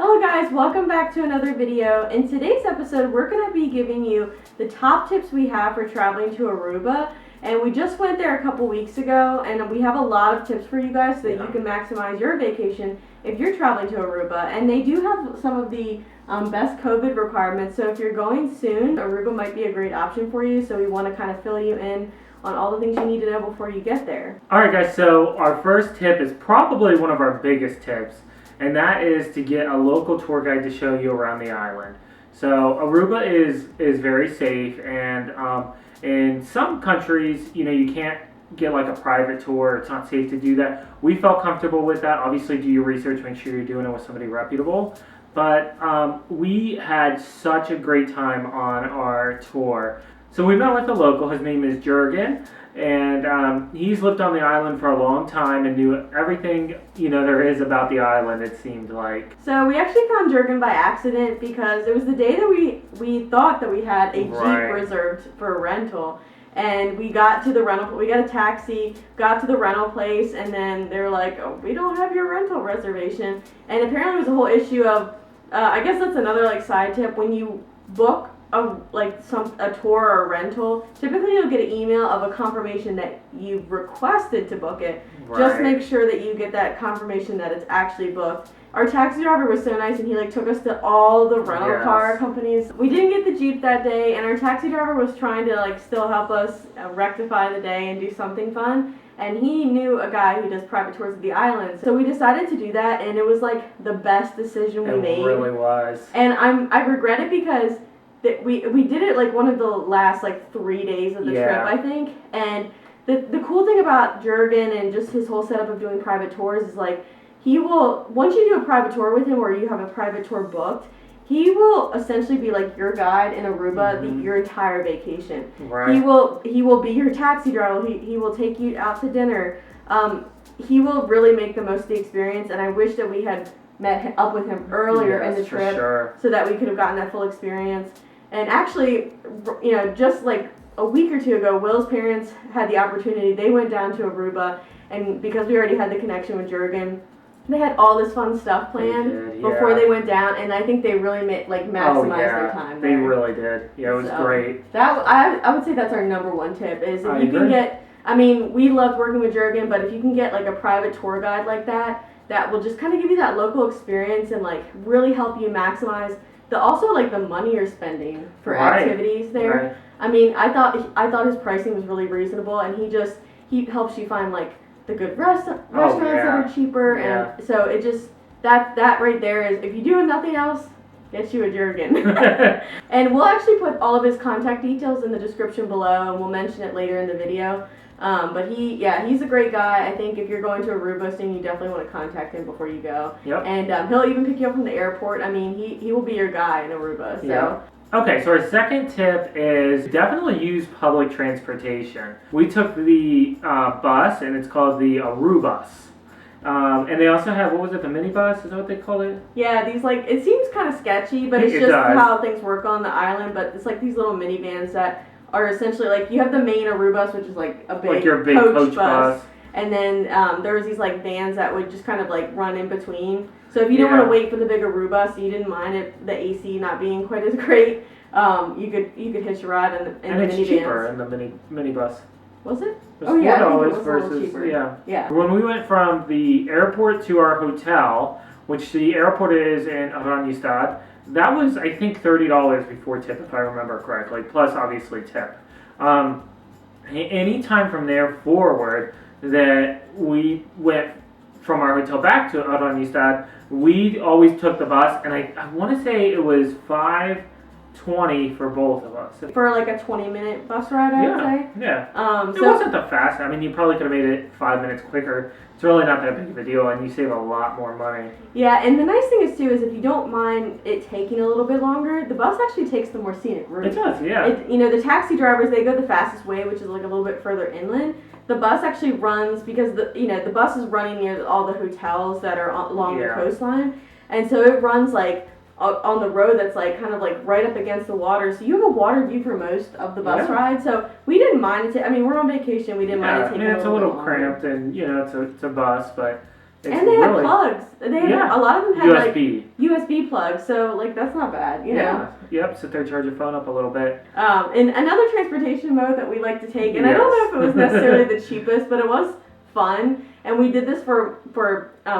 Hello guys, welcome back to another video. In today's episode, we're going to be giving you the top tips we have for traveling to Aruba. And we just went there a couple weeks ago, and we have a lot of tips for you guys so that you can maximize your vacation if you're traveling to Aruba. And they do have some of the best COVID requirements, so if you're going soon, Aruba might be a great option for you. So we want to kind of fill you in on all the things you need to know before you get there. Alright guys, so our first tip is probably one of our biggest tips, and that is to get a local tour guide to show you around the island. So Aruba is very safe, and in some countries, you can't get like a private tour. It's not safe to do that. We felt comfortable with that. Obviously, do your research, make sure you're doing it with somebody reputable. But we had such a great time on our tour. So we met with a local. His name is Jurgen, and he's lived on the island for a long time and knew everything there is about the island, it seemed like. So we actually found Jurgen by accident because it was the day that we thought that we had a Jeep reserved for a rental. And we got to the rental, we got a taxi, got to the rental place, and then they were like, oh, we don't have your rental reservation. And apparently it was a whole issue of, I guess that's another side tip, when you book a tour or a rental, typically you'll get an email of a confirmation that you've requested to book it. Right. Just make sure that you get that confirmation that it's actually booked. Our taxi driver was so nice, and he took us to all the rental car companies. We didn't get the Jeep that day, and our taxi driver was trying to still help us rectify the day and do something fun. And he knew a guy who does private tours of the island. So we decided to do that, and it was the best decision we made. It really was. And I regret it because we did it one of the last 3 days of the trip, I think. And the cool thing about Jurgen and just his whole setup of doing private tours is he will, once you do a private tour with him or you have a private tour booked, he will essentially be your guide in Aruba your entire vacation. Right. He will be your taxi driver. He will take you out to dinner. He will really make the most of the experience, and I wish that we had met up with him earlier in the trip so that we could have gotten that full experience. And actually, just a week or two ago, Will's parents had the opportunity. They went down to Aruba, and because we already had the connection with Jurgen, they had all this fun stuff planned before they went down, and I think they really maximized their time there. They really did. Yeah, it was great. That I would say that's our number one tip is if you can get. I mean, we loved working with Jurgen, but if you can get a private tour guide like that, that will just kind of give you that local experience and really help you maximize the money you're spending for activities there. Right. I mean, I thought his pricing was really reasonable, and he helps you find the good restaurants that are cheaper, and so it just that right there is, if you do nothing else, get you a Jurgen. And we'll actually put all of his contact details in the description below, and we'll mention it later in the video. But he's a great guy. I think if you're going to Aruba soon, you definitely want to contact him before you go. Yep. And he'll even pick you up from the airport. I mean, he will be your guy in Aruba. So. Yeah. Okay, so our second tip is definitely use public transportation. We took the bus, and it's called the Arubus. And they also have, what was it, the minibus? Is that what they call it? Yeah, these it seems kind of sketchy, but it's just how things work on the island. But it's these little minivans that are essentially you have the main Arubus, which is a big, your big coach bus. And then there was these vans that would just kind of run in between. So if you didn't want to wait for the big Aruba, so you didn't mind the AC not being quite as great, you could hitch a ride in the minivans. And it's cheaper in the minibus. Was it? It was $4 versus cheaper. Yeah. When we went from the airport to our hotel, which the airport is in Aruba, that was, I think, $30 before tip, if I remember correctly, plus obviously tip. Any time from there forward that we went from our hotel back to Aruba, we always took the bus, and I want to say it was $5.20 for both of us. For a 20-minute bus ride, I would say. Yeah. It wasn't the fast. I mean, you probably could have made it 5 minutes quicker. It's really not that big of a deal, and you save a lot more money. Yeah, and the nice thing is, too, is if you don't mind it taking a little bit longer, the bus actually takes the more scenic route. It does, yeah. The taxi drivers, they go the fastest way, which is a little bit further inland. The bus actually runs because the bus is running near all the hotels that are along the coastline, and so it runs on the road that's kind of right up against the water, so you have a water view for most of the bus ride. So we didn't mind it. I mean, we're on vacation. We didn't mind it taking it's a little cramped, and it's a bus, but And they had plugs. They had, a lot of them had USB plugs, so like that's not bad, you know. Yep. Sit there, charge your phone up a little bit. And another transportation mode that we like to take, and I don't know if it was necessarily the cheapest, but it was fun. And we did this for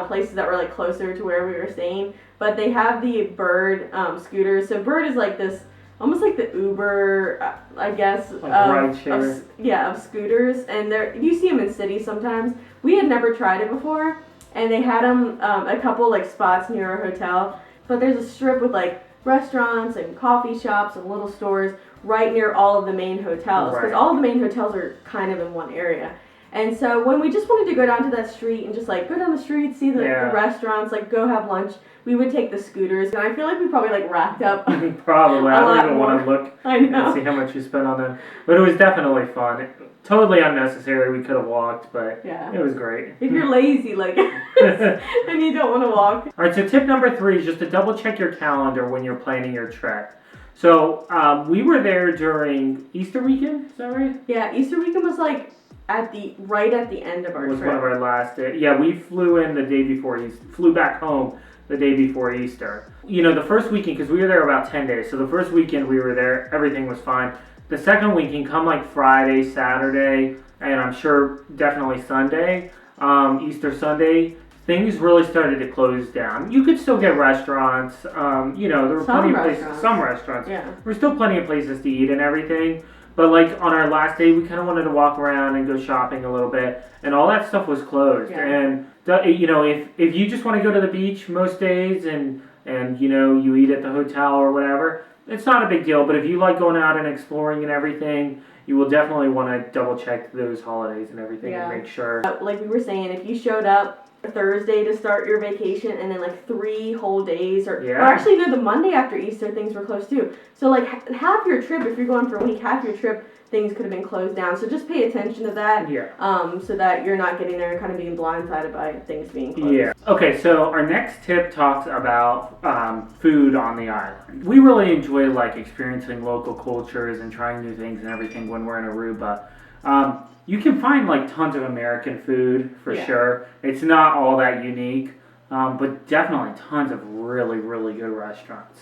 places that were like closer to where we were staying. But they have the Bird scooters. So Bird is like this, almost like the Uber, I guess, of scooters. And you see them in cities sometimes. We had never tried it before, and they had them a couple like spots near our hotel. But there's a strip with like restaurants and coffee shops and little stores right near all of the main hotels, because all of the main hotels are kind of in one area. And so when we just wanted to go down to that street and just like go down the street, see the restaurants, like go have lunch, we would take the scooters. And I feel like we probably like racked up probably. I don't even want to look and see how much you spent on them. But it was definitely fun. Totally unnecessary. We could have walked, but it was great. If you're lazy, like, and you don't want to walk. All right, so tip number 3 is just to double check your calendar when you're planning your trip. So we were there during Easter weekend, is that right? Yeah, Easter weekend was like right at the end of our trip. It was one of our last days. Yeah, we flew in the day before Easter, flew back home the day before Easter. You know, the first weekend, because we were there about 10 days, so the first weekend we were there, everything was fine. The second weekend, come like Friday, Saturday, and I'm sure definitely Sunday, Easter Sunday, things really started to close down. You could still get restaurants, you know, there were plenty of places, some restaurants. Yeah. There were still plenty of places to eat and everything. But like on our last day, we kind of wanted to walk around and go shopping a little bit, and all that stuff was closed. Yeah. And you know, if you just want to go to the beach most days and you know you eat at the hotel or whatever, it's not a big deal. But if you like going out and exploring and everything, you will definitely want to double check those holidays and everything and make sure. Like we were saying, if you showed up Thursday to start your vacation and then like 3 whole days or actually no, the Monday after Easter things were closed too. So like half your trip, if you're going for a week, half your trip things could have been closed down. So just pay attention to that. So that you're not getting there and kind of being blindsided by things being closed. Yeah. Okay, so our next tip talks about food on the island. We really enjoy like experiencing local cultures and trying new things and everything when we're in Aruba. You can find like tons of American food for sure. It's not all that unique, but definitely tons of really, really good restaurants.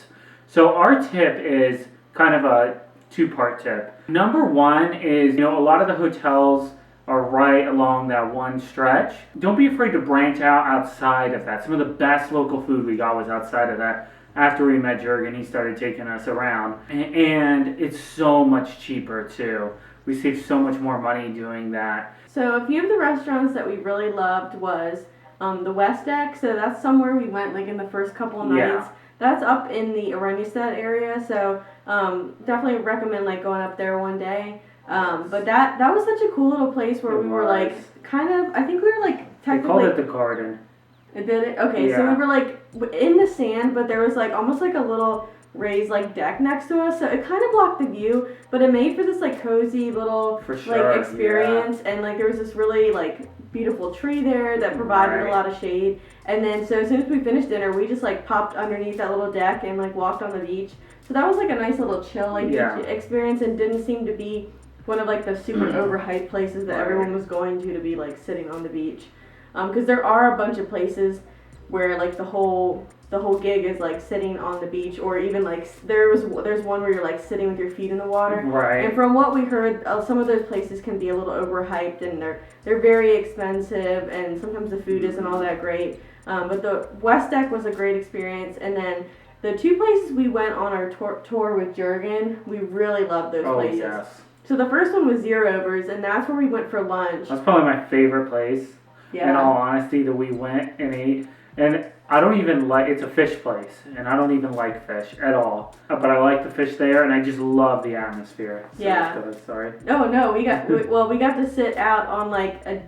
So our tip is kind of a 2-part tip. Number 1 is, you know, a lot of the hotels are right along that one stretch. Don't be afraid to branch out outside of that. Some of the best local food we got was outside of that. After we met Jurgen, he started taking us around. And it's so much cheaper too. We saved so much more money doing that. So a few of the restaurants that we really loved was the West Deck. So that's somewhere we went like in the first couple of nights. That's up in the Aruba area. So definitely recommend like going up there one day. But that was such a cool little place where we were like kind of, I think we were like technically. They called it the Garden. It did it? Okay, so we were like in the sand, but there was like almost like a little raised like deck next to us, so it kind of blocked the view, but it made for this like cozy little like experience. And like there was this really like beautiful tree there that provided a lot of shade. And then so as soon as we finished dinner, we just like popped underneath that little deck and like walked on the beach. So that was like a nice little chill like beach experience, and didn't seem to be one of like the super overhyped places that everyone was going to be like sitting on the beach, because there are a bunch of places where like the whole gig is like sitting on the beach, or even like there's one where you're like sitting with your feet in the water. Right. And from what we heard, some of those places can be a little overhyped, and they're very expensive, and sometimes the food isn't all that great. But the West Deck was a great experience, and then the 2 places we went on our tour with Jurgen, we really loved those places. Yes. So the first one was Zero Overs, and that's where we went for lunch. That's probably my favorite place. Yeah. In all honesty, that we went and ate. And I don't even like, it's a fish place, and I don't even like fish at all. But I like the fish there, and I just love the atmosphere. So sorry. Oh no, we got to sit out on like a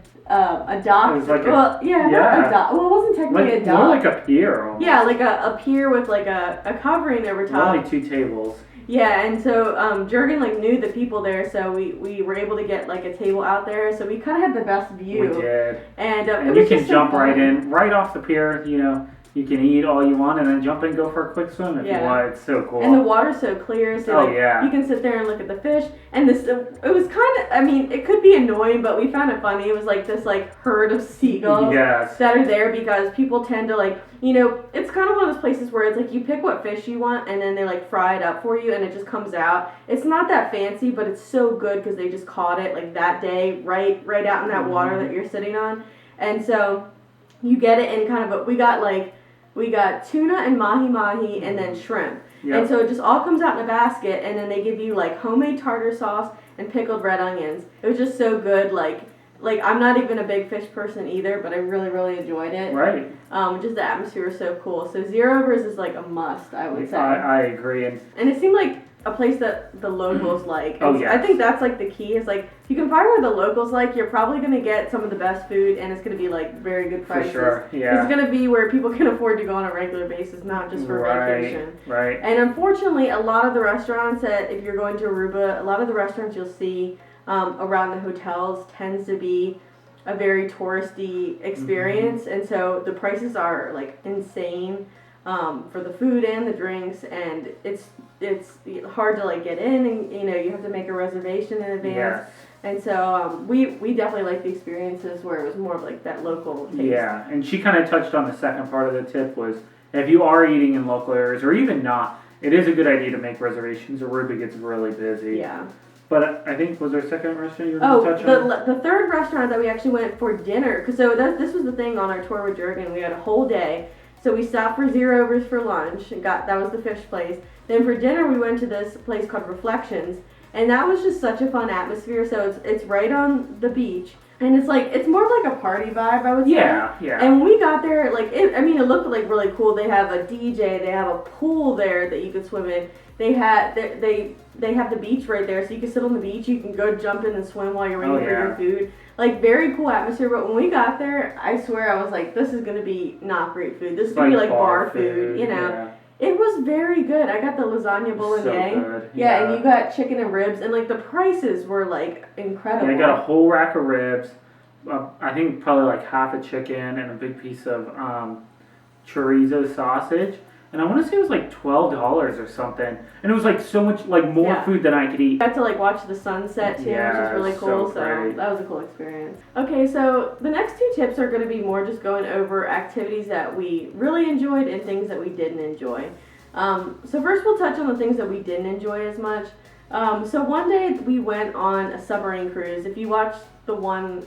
dock. It was like not a dock. Well, it wasn't technically a dock. More like a pier almost. Yeah, like a pier with like a covering over top. Only 2 tables. Yeah, and so Jurgen like knew the people there, so we were able to get like a table out there, so we kind of had the best view. We did. And you can jump right in, right off the pier, you know, You can eat all you want and then jump in and go for a quick swim if you want. It's so cool. And the water's so clear, so you can sit there and look at the fish. And it was kind of, I mean, it could be annoying, but we found it funny. It was like this like herd of seagulls that are there because people tend to like, you know, it's kind of one of those places where it's like you pick what fish you want and then they like fry it up for you and it just comes out. It's not that fancy, but it's so good because they just caught it like that day, right out in that water that you're sitting on. And so you get it in kind of we got tuna and mahi and then shrimp. Yep. And so it just all comes out in a basket and then they give you like homemade tartar sauce and pickled red onions. It was just so good. Like I'm not even a big fish person either, but I really, really enjoyed it. Right. Just the atmosphere was so cool. So Zero Overs is like a must, I would say. I agree. And it seemed like a place that the locals like. Oh, yeah. I think that's like the key is like if you can find where the locals like, you're probably going to get some of the best food and it's going to be like very good prices. For sure, yeah. It's going to be where people can afford to go on a regular basis, not just for vacation. Right. And unfortunately, a lot of the restaurants if you're going to Aruba, a lot of the restaurants you'll see around the hotels tends to be a very touristy experience, and so the prices are like insane for the food and the drinks, and it's hard to like get in, and you know you have to make a reservation in advance. Yes. And so we definitely like the experiences where it was more of like that local taste. Yeah, and she kind of touched on the second part of the tip was if you are eating in local areas or even not, it is a good idea to make reservations. Aruba gets really busy. Yeah. But I think, was there a second restaurant you were going to touch on? The third restaurant that we actually went for dinner, because this was the thing on our tour with Jurgen. We had a whole day. So we stopped for Zero Overs for lunch, and that was the fish place. Then for dinner, we went to this place called Reflections, and that was just such a fun atmosphere. So it's right on the beach, and it's more of like a party vibe, I would say. Yeah. And when we got there, it looked like really cool. They have a DJ, they have a pool there that you could swim in. They have the beach right there, so you can sit on the beach. You can go jump in and swim while you're waiting for your food. Like, very cool atmosphere. But when we got there, I swear I was like, this is gonna be not great food. This is gonna be like bar food, you know. Yeah. It was very good. I got the lasagna bolognese. So good. Yeah, and you got chicken and ribs, and like the prices were like incredible. Yeah, I got a whole rack of ribs. I think probably like half a chicken and a big piece of chorizo sausage. And I want to say it was like $12 or something. And it was like so much, like more food than I could eat. I got to like watch the sunset too, which is really cool. So that was a cool experience. Okay, so the next two tips are going to be more just going over activities that we really enjoyed and things that we didn't enjoy. So first we'll touch on the things that we didn't enjoy as much. So one day we went on a submarine cruise. If you watched the one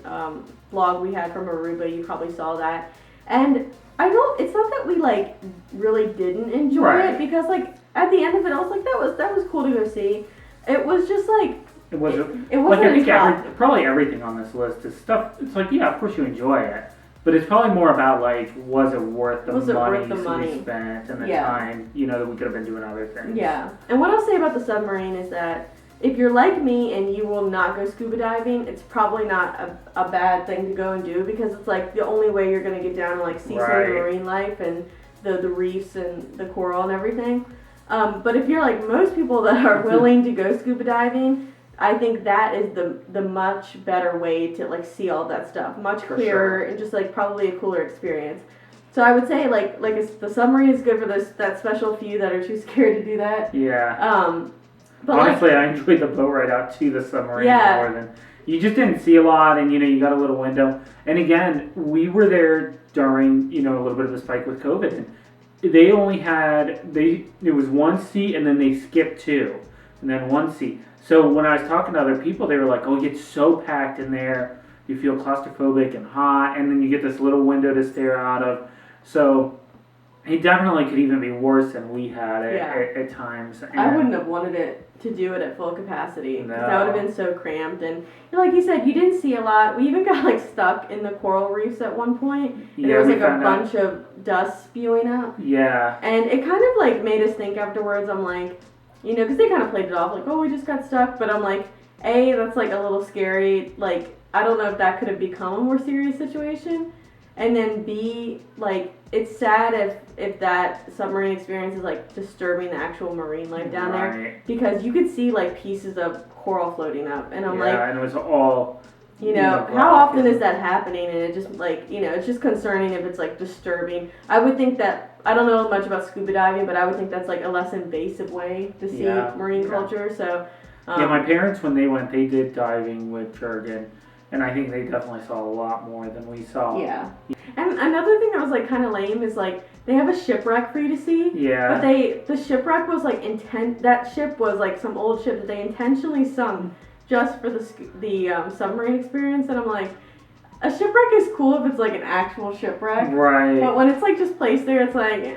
vlog we had from Aruba, you probably saw that. And it's not that we like really didn't enjoy it, because like at the end of it I was like that was cool to go see. It was just like it wasn't like I think probably everything on this list is stuff. It's like, yeah, of course you enjoy it, but it's probably more about like was it worth the money we spent and the time, you know, that we could have been doing other things. Yeah. And what I'll say about the submarine is that if you're like me and you will not go scuba diving, it's probably not a bad thing to go and do, because it's like the only way you're going to get down and like see some of the marine life and the reefs and the coral and everything. But if you're like most people that are willing to go scuba diving, I think that is the much better way to like see all that stuff. Much clearer and just like probably a cooler experience. So I would say like the submarine is good for that special few that are too scared to do that. Yeah. But honestly, I enjoyed the boat ride out to the submarine more than... You just didn't see a lot, and, you know, you got a little window. And again, we were there during, you know, a little bit of a spike with COVID. And they only had... It was one seat, and then they skipped two. And then one seat. So when I was talking to other people, they were like, oh, it gets so packed in there. You feel claustrophobic and hot, and then you get this little window to stare out of. So... It definitely could even be worse than we had it at times. And I wouldn't have wanted to do it at full capacity. No. That would have been so cramped. And like you said, you didn't see a lot. We even got like stuck in the coral reefs at one point. And there was like a bunch of dust spewing up. Yeah. And it kind of like made us think afterwards. I'm like, you know, because they kind of played it off like, oh, we just got stuck. But I'm like, A, that's like a little scary. Like, I don't know if that could have become a more serious situation. And then B, like, it's sad if that submarine experience is like disturbing the actual marine life down there, because you could see like pieces of coral floating up, and I'm like, and it was all You know, how often is that happening? And it just like, you know, it's just concerning if it's like disturbing. I would think that, I don't know much about scuba diving, but I would think that's like a less invasive way to see marine culture. So, my parents, when they went, they did diving with Jurgen, and I think they definitely saw a lot more than we saw. Yeah. And another thing that was like kind of lame is like they have a shipwreck for you to see. Yeah. But the shipwreck was like that ship was like some old ship that they intentionally sunk just for the submarine experience, and I'm like, a shipwreck is cool if it's like an actual shipwreck. Right. But when it's like just placed there, it's like,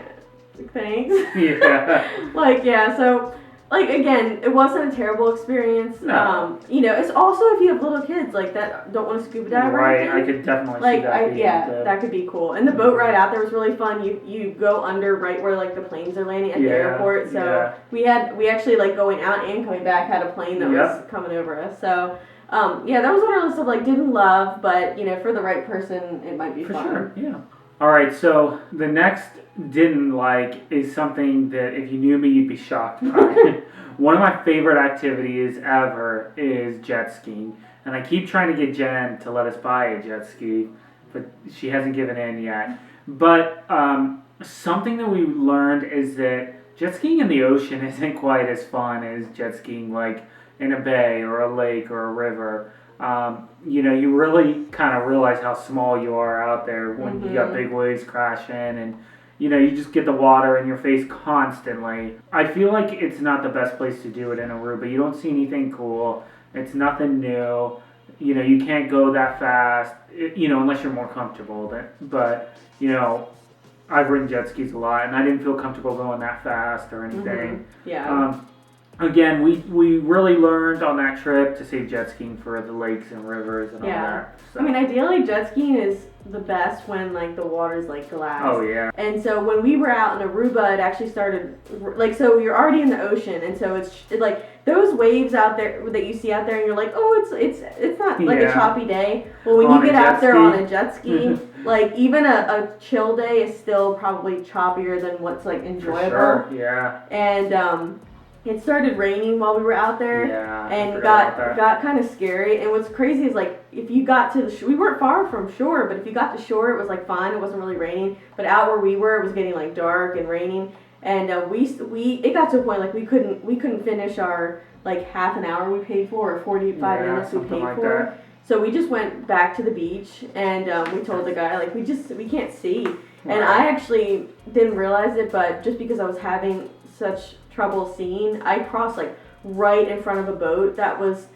thanks. Yeah. Like, yeah, so, like, again, it wasn't a terrible experience. No. You know, it's also if you have little kids, like, that don't want to scuba dive or anything. Right, I could definitely see that. That could be cool. And the boat ride out there was really fun. You go under right where, like, the planes are landing at the airport. So we actually, like, going out and coming back had a plane that was coming over us. So, that was on our list of, like, didn't love, but, you know, for the right person, it might be fun. For sure, yeah. All right, so the next didn't like is something that if you knew me, you'd be shocked by. One of my favorite activities ever is jet skiing. And I keep trying to get Jen to let us buy a jet ski, but she hasn't given in yet. But something that we learned is that jet skiing in the ocean isn't quite as fun as jet skiing like in a bay or a lake or a river. You know, you really kind of realize how small you are out there when you got big waves crashing, and you know, you just get the water in your face constantly. I feel like it's not the best place to do it in Aruba. You don't see anything cool. It's nothing new. You know, you can't go that fast, you know, unless you're more comfortable. But you know, I've ridden jet skis a lot, and I didn't feel comfortable going that fast or anything. Yeah. Again, we really learned on that trip to save jet skiing for the lakes and rivers and all that. So. I mean, ideally, jet skiing is the best when, like, the water's, like, glass. Oh, yeah. And so when we were out in Aruba, it actually started, like, so you're already in the ocean, and so it's like, those waves out there that you see out there, and you're like, oh, it's not, like, a choppy day. Well, when you get out there on a jet ski, like, even a chill day is still probably choppier than what's, like, enjoyable. For sure, yeah. And, it started raining while we were out there, and got kind of scary. And what's crazy is, like, if you got to the we weren't far from shore, but if you got to shore, it was like fine. It wasn't really raining. But out where we were, it was getting like dark and raining. And it got to a point like we couldn't finish our like half an hour we paid for or 45 minutes we paid for. That. So we just went back to the beach, and we told the guy like we can't see. Right. And I actually didn't realize it, but just because I was having such trouble seeing, I crossed like right in front of a boat that was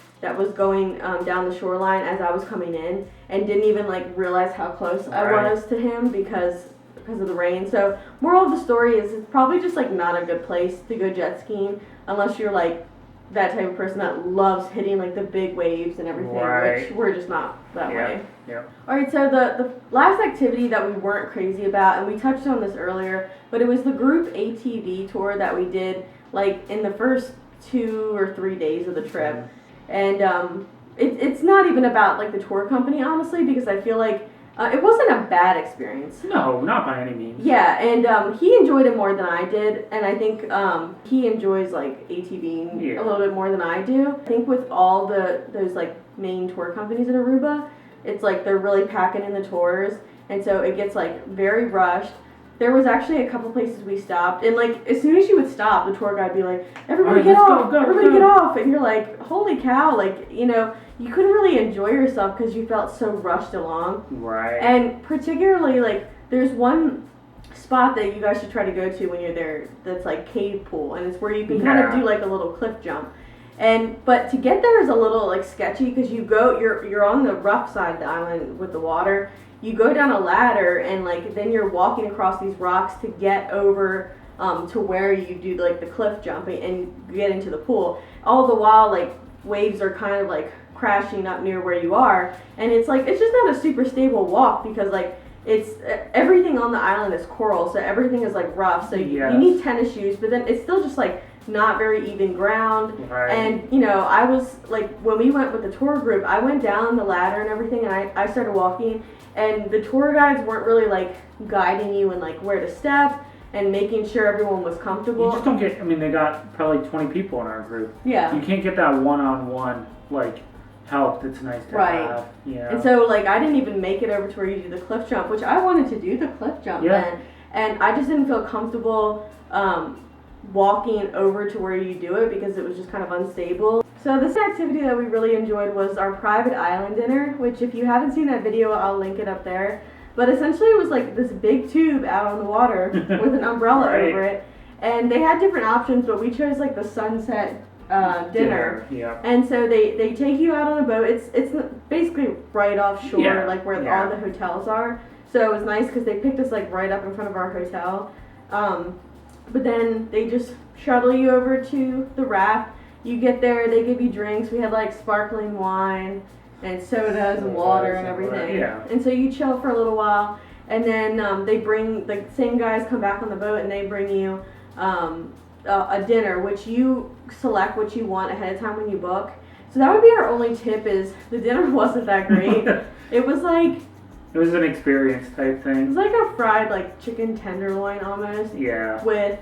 going down the shoreline as I was coming in, and didn't even like realize how close I was to him because of the rain. So moral of the story is it's probably just like not a good place to go jet skiing unless you're like that type of person that loves hitting like the big waves and everything, which we're just not that way. Yeah. All right, so the last activity that we weren't crazy about, and we touched on this earlier, but it was the group ATV tour that we did like in the first 2 or 3 days of the trip. And it's not even about like the tour company, honestly, because I feel like it wasn't a bad experience. No, not by any means. Yeah, and he enjoyed it more than I did, and I think he enjoys like ATVing a little bit more than I do. I think with all those like main tour companies in Aruba, it's like they're really packing in the tours, and so it gets like very rushed. There was actually a couple places we stopped, and like as soon as you would stop, the tour guide would be like, "Everybody get off! Everybody get off!" And you're like, "Holy cow!" Like, you know, you couldn't really enjoy yourself because you felt so rushed along. Right. And particularly like there's one spot that you guys should try to go to when you're there. That's like cave pool, and it's where you can kind of do like a little cliff jump. But to get there is a little like sketchy because you're on the rough side of the island with the water. You go down a ladder, and like then you're walking across these rocks to get over to where you do like the cliff jumping and get into the pool. All the while like waves are kind of like crashing up near where you are, and it's just not a super stable walk because like it's everything on the island is coral, so everything is like rough. So you need tennis shoes, but then it's still just like not very even ground. Right. And you know, I was like when we went with the tour group, I went down the ladder and everything, and I started walking. And the tour guides weren't really like guiding you and like where to step and making sure everyone was comfortable. You just don't get, I mean, they got probably 20 people in our group. Yeah. You can't get that one-on-one like help that's nice to Right. have. Yeah. And so, like, I didn't even make it over to where you do the cliff jump, which I wanted to do the cliff jump then. And I just didn't feel comfortable walking over to where you do it because it was just kind of unstable. So this activity that we really enjoyed was our private island dinner, which if you haven't seen that video, I'll link it up there. But essentially it was like this big tube out on the water with an umbrella over it. And they had different options, but we chose like the sunset dinner. Yeah. And so they take you out on a boat. It's basically right offshore, like where all the hotels are. So it was nice because they picked us like right up in front of our hotel. But then they just shuttle you over to the raft. You get there, they give you drinks. We had like sparkling wine and sodas and water and everything. Yeah. And so you chill for a little while, and then they bring the same guys come back on the boat and they bring you a dinner, which you select what you want ahead of time when you book. So that would be our only tip: is the dinner wasn't that great. It was an experience type thing. It was like a fried like chicken tenderloin almost. Yeah. With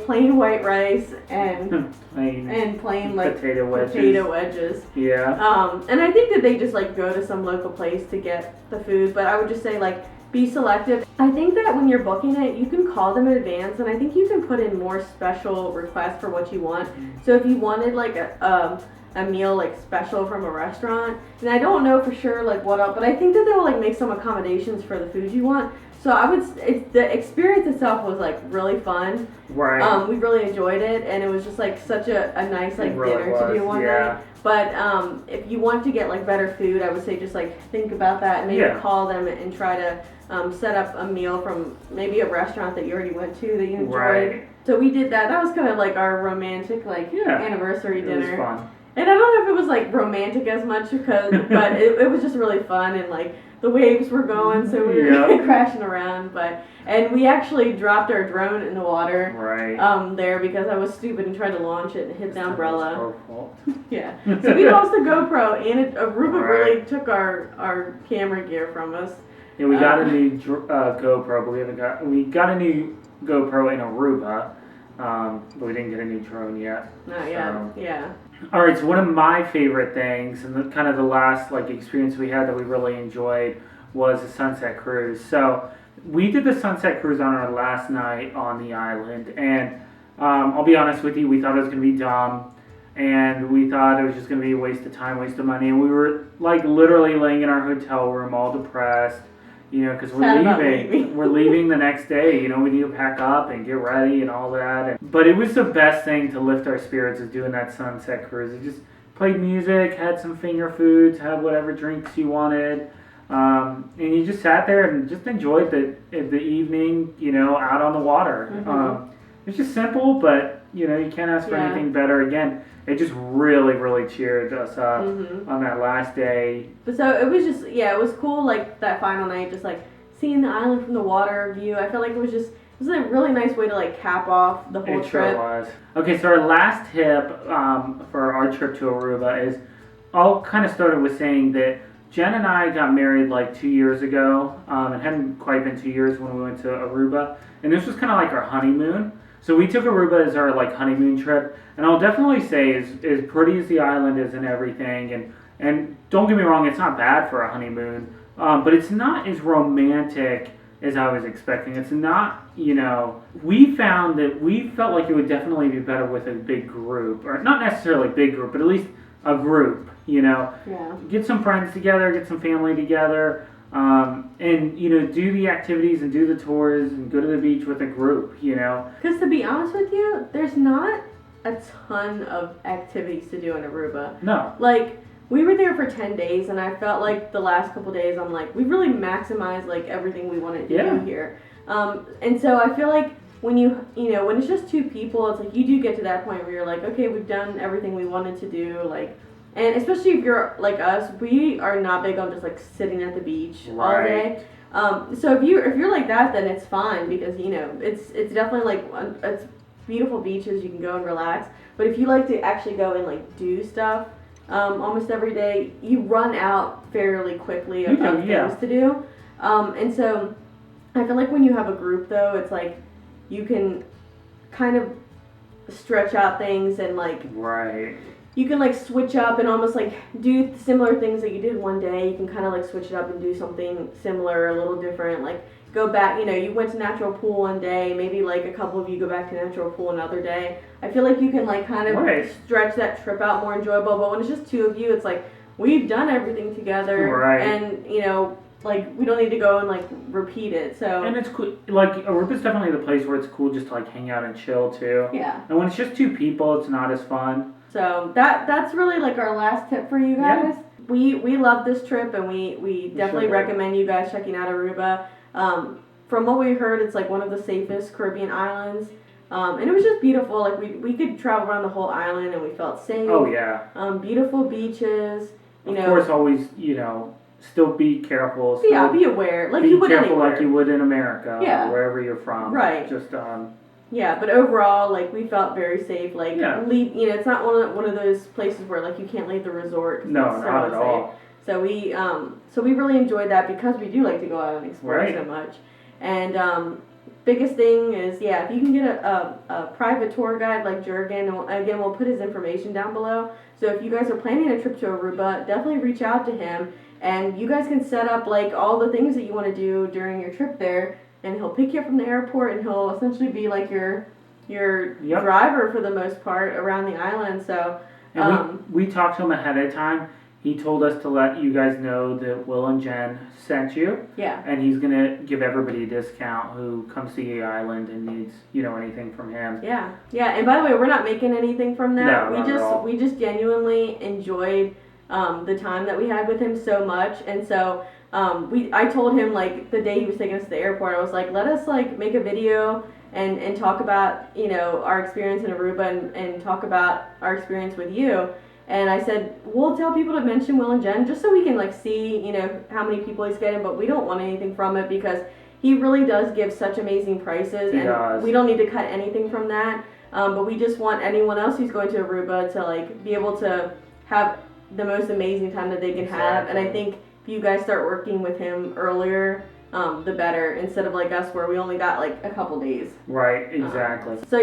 plain white rice and plain like potato wedges. Yeah. And I think that they just like go to some local place to get the food, but I would just say like be selective. I think that when you're booking it, you can call them in advance, and I think you can put in more special requests for what you want. So if you wanted like a meal like special from a restaurant, and I don't know for sure like what else, but I think that they'll like make some accommodations for the food you want. So the experience itself was like really fun. Right. We really enjoyed it, and it was just like such a nice like dinner to do one night. But if you want to get like better food, I would say just like think about that and maybe call them and try to set up a meal from maybe a restaurant that you already went to that you enjoyed. Right. So we did that. That was kind of like our romantic anniversary dinner. It was fun. And I don't know if it was like romantic as much but it was just really fun, and like the waves were going, so we were crashing around. And we actually dropped our drone in the water there because I was stupid and tried to launch it and hit the umbrella. Yeah. So we lost the GoPro, and Aruba really took our camera gear from us. Yeah, we got a new GoPro, but we got a new GoPro in Aruba, but we didn't get a new drone yet. Not yet. Yeah. All right, so one of my favorite things, and kind of the last like experience we had that we really enjoyed, was the sunset cruise. So we did the sunset cruise on our last night on the island, and I'll be honest with you, we thought it was going to be dumb, and we thought it was just going to be a waste of time, waste of money, and we were like literally laying in our hotel room all depressed, because we're leaving the next day. We need to pack up and get ready and all that. But it was the best thing to lift our spirits, is doing that sunset cruise. It just played music, had some finger foods, had whatever drinks you wanted, and you just sat there and just enjoyed the evening, out on the water. Mm-hmm. It's just simple, but you can't ask for anything better. Again, it just really, really cheered us up on that last day. But so it was just, it was cool, like, that final night, just, like, seeing the island from the water view. I felt like it was a really nice way to, like, cap off the whole trip. It sure was. Okay, so our last tip for our trip to Aruba is, I'll kind of started with saying that Jen and I got married, like, 2 years ago. It hadn't quite been 2 years when we went to Aruba. And this was kind of like our honeymoon. So we took Aruba as our like honeymoon trip, and I'll definitely say as pretty as the island is and everything, and don't get me wrong, it's not bad for a honeymoon, but it's not as romantic as I was expecting. It's not, we found that we felt like it would definitely be better with a big group, or not necessarily a big group, but at least a group, Get some friends together, get some family together. And do the activities and do the tours and go to the beach with a group, Because to be honest with you, there's not a ton of activities to do in Aruba. No. Like, we were there for 10 days, and I felt like the last couple days, I'm like, we really maximized like everything we wanted to do here. And so I feel like when when it's just two people, it's like you do get to that point where you're like, okay, we've done everything we wanted to do, like. And especially if you're like us, we are not big on just like sitting at the beach all day. So if you're like that, then it's fine because it's definitely like it's beautiful beaches, you can go and relax. But if you like to actually go and like do stuff almost every day, you run out fairly quickly of things to do. And so I feel like when you have a group though, it's like you can kind of stretch out things and like you can like switch up and almost like do similar things that you did one day. You can kind of like switch it up and do something similar, a little different. Like go back, you know, you went to natural pool one day, maybe like a couple of you go back to natural pool another day. I feel like you can like kind of stretch that trip out more enjoyable. But when it's just two of you, it's like we've done everything together, and you know, like we don't need to go and like repeat it. So and it's cool. Like Aruba's definitely the place where it's cool just to like hang out and chill too. Yeah. And when it's just two people, it's not as fun. So that's really like our last tip for you guys. Yeah. We love this trip, and we definitely recommend you guys checking out Aruba. From what we heard, it's like one of the safest Caribbean islands. And it was just beautiful. Like we could travel around the whole island, and we felt safe. Oh yeah. Beautiful beaches. Of course, always still be careful. Still be aware. Like be you would careful anywhere. like you would in America. Yeah. Or wherever you're from. Right. Just Yeah, but overall, like we felt very safe. Like leave. You know, it's not one of those places where like you can't leave the resort. No, not at all. So we really enjoyed that because we do like to go out and explore so much. And biggest thing is, if you can get a private tour guide like Jurgen, again, we'll put his information down below. So if you guys are planning a trip to Aruba, definitely reach out to him, and you guys can set up like all the things that you want to do during your trip there, and he'll pick you up from the airport, and he'll essentially be like your driver for the most part around the island. So we talked to him ahead of time. He told us to let you guys know that Will and Jen sent you. Yeah. And he's going to give everybody a discount who comes to the island and needs, anything from him. Yeah. Yeah. And by the way, we're not making anything from that. No, we just genuinely enjoyed the time that we had with him so much. And so I told him like the day he was taking us to the airport, I was like, let us like make a video and talk about, our experience in Aruba and talk about our experience with you. And I said, we'll tell people to mention Will and Jen just so we can like see, how many people he's getting, but we don't want anything from it because he really does give such amazing prices, and we don't need to cut anything from that. But we just want anyone else who's going to Aruba to like be able to have the most amazing time that they can have. And I think if you guys start working with him earlier, the better, instead of like us where we only got like a couple days. Right, exactly. So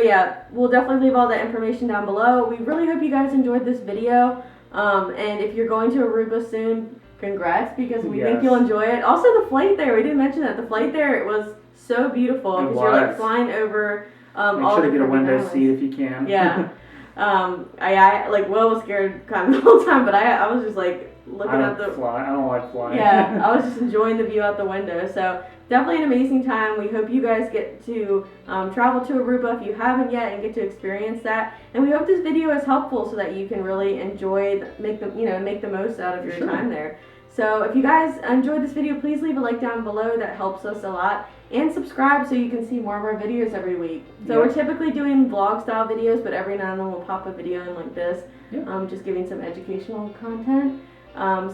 we'll definitely leave all that information down below. We really hope you guys enjoyed this video. And if you're going to Aruba soon, congrats, because we think you'll enjoy it. Also the flight there, we didn't mention that. The flight there, it was so beautiful because you're like flying over Make sure to get a window seat if you can. Yeah. I like Will was scared kind of the whole time, but I was just like looking at the I don't like flying. Yeah, I was just enjoying the view out the window. So definitely an amazing time. We hope you guys get to travel to Aruba if you haven't yet and get to experience that. And we hope this video is helpful so that you can really enjoy, make the most out of your time there. So if you guys enjoyed this video, please leave a like down below. That helps us a lot. And subscribe so you can see more of our videos every week. So we're typically doing vlog style videos, but every now and then we'll pop a video in like this, just giving some educational content.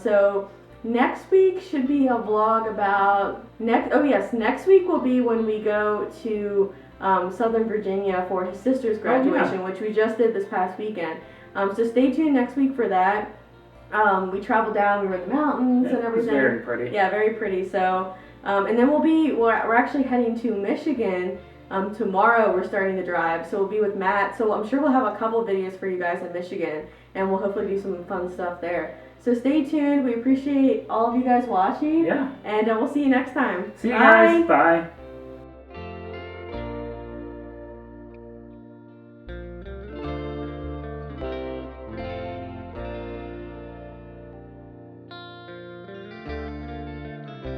So next week should be a vlog about next week will be when we go to Southern Virginia for his sister's graduation, which we just did this past weekend. So stay tuned next week for that. We traveled down, we rode the mountains and everything. It was very pretty. Yeah, very pretty. So and then we're actually heading to Michigan. Tomorrow we're starting the drive, so we'll be with Matt. So I'm sure we'll have a couple of videos for you guys in Michigan, and we'll hopefully do some fun stuff there. So stay tuned. We appreciate all of you guys watching. Yeah. And we'll see you next time. See you guys. Bye.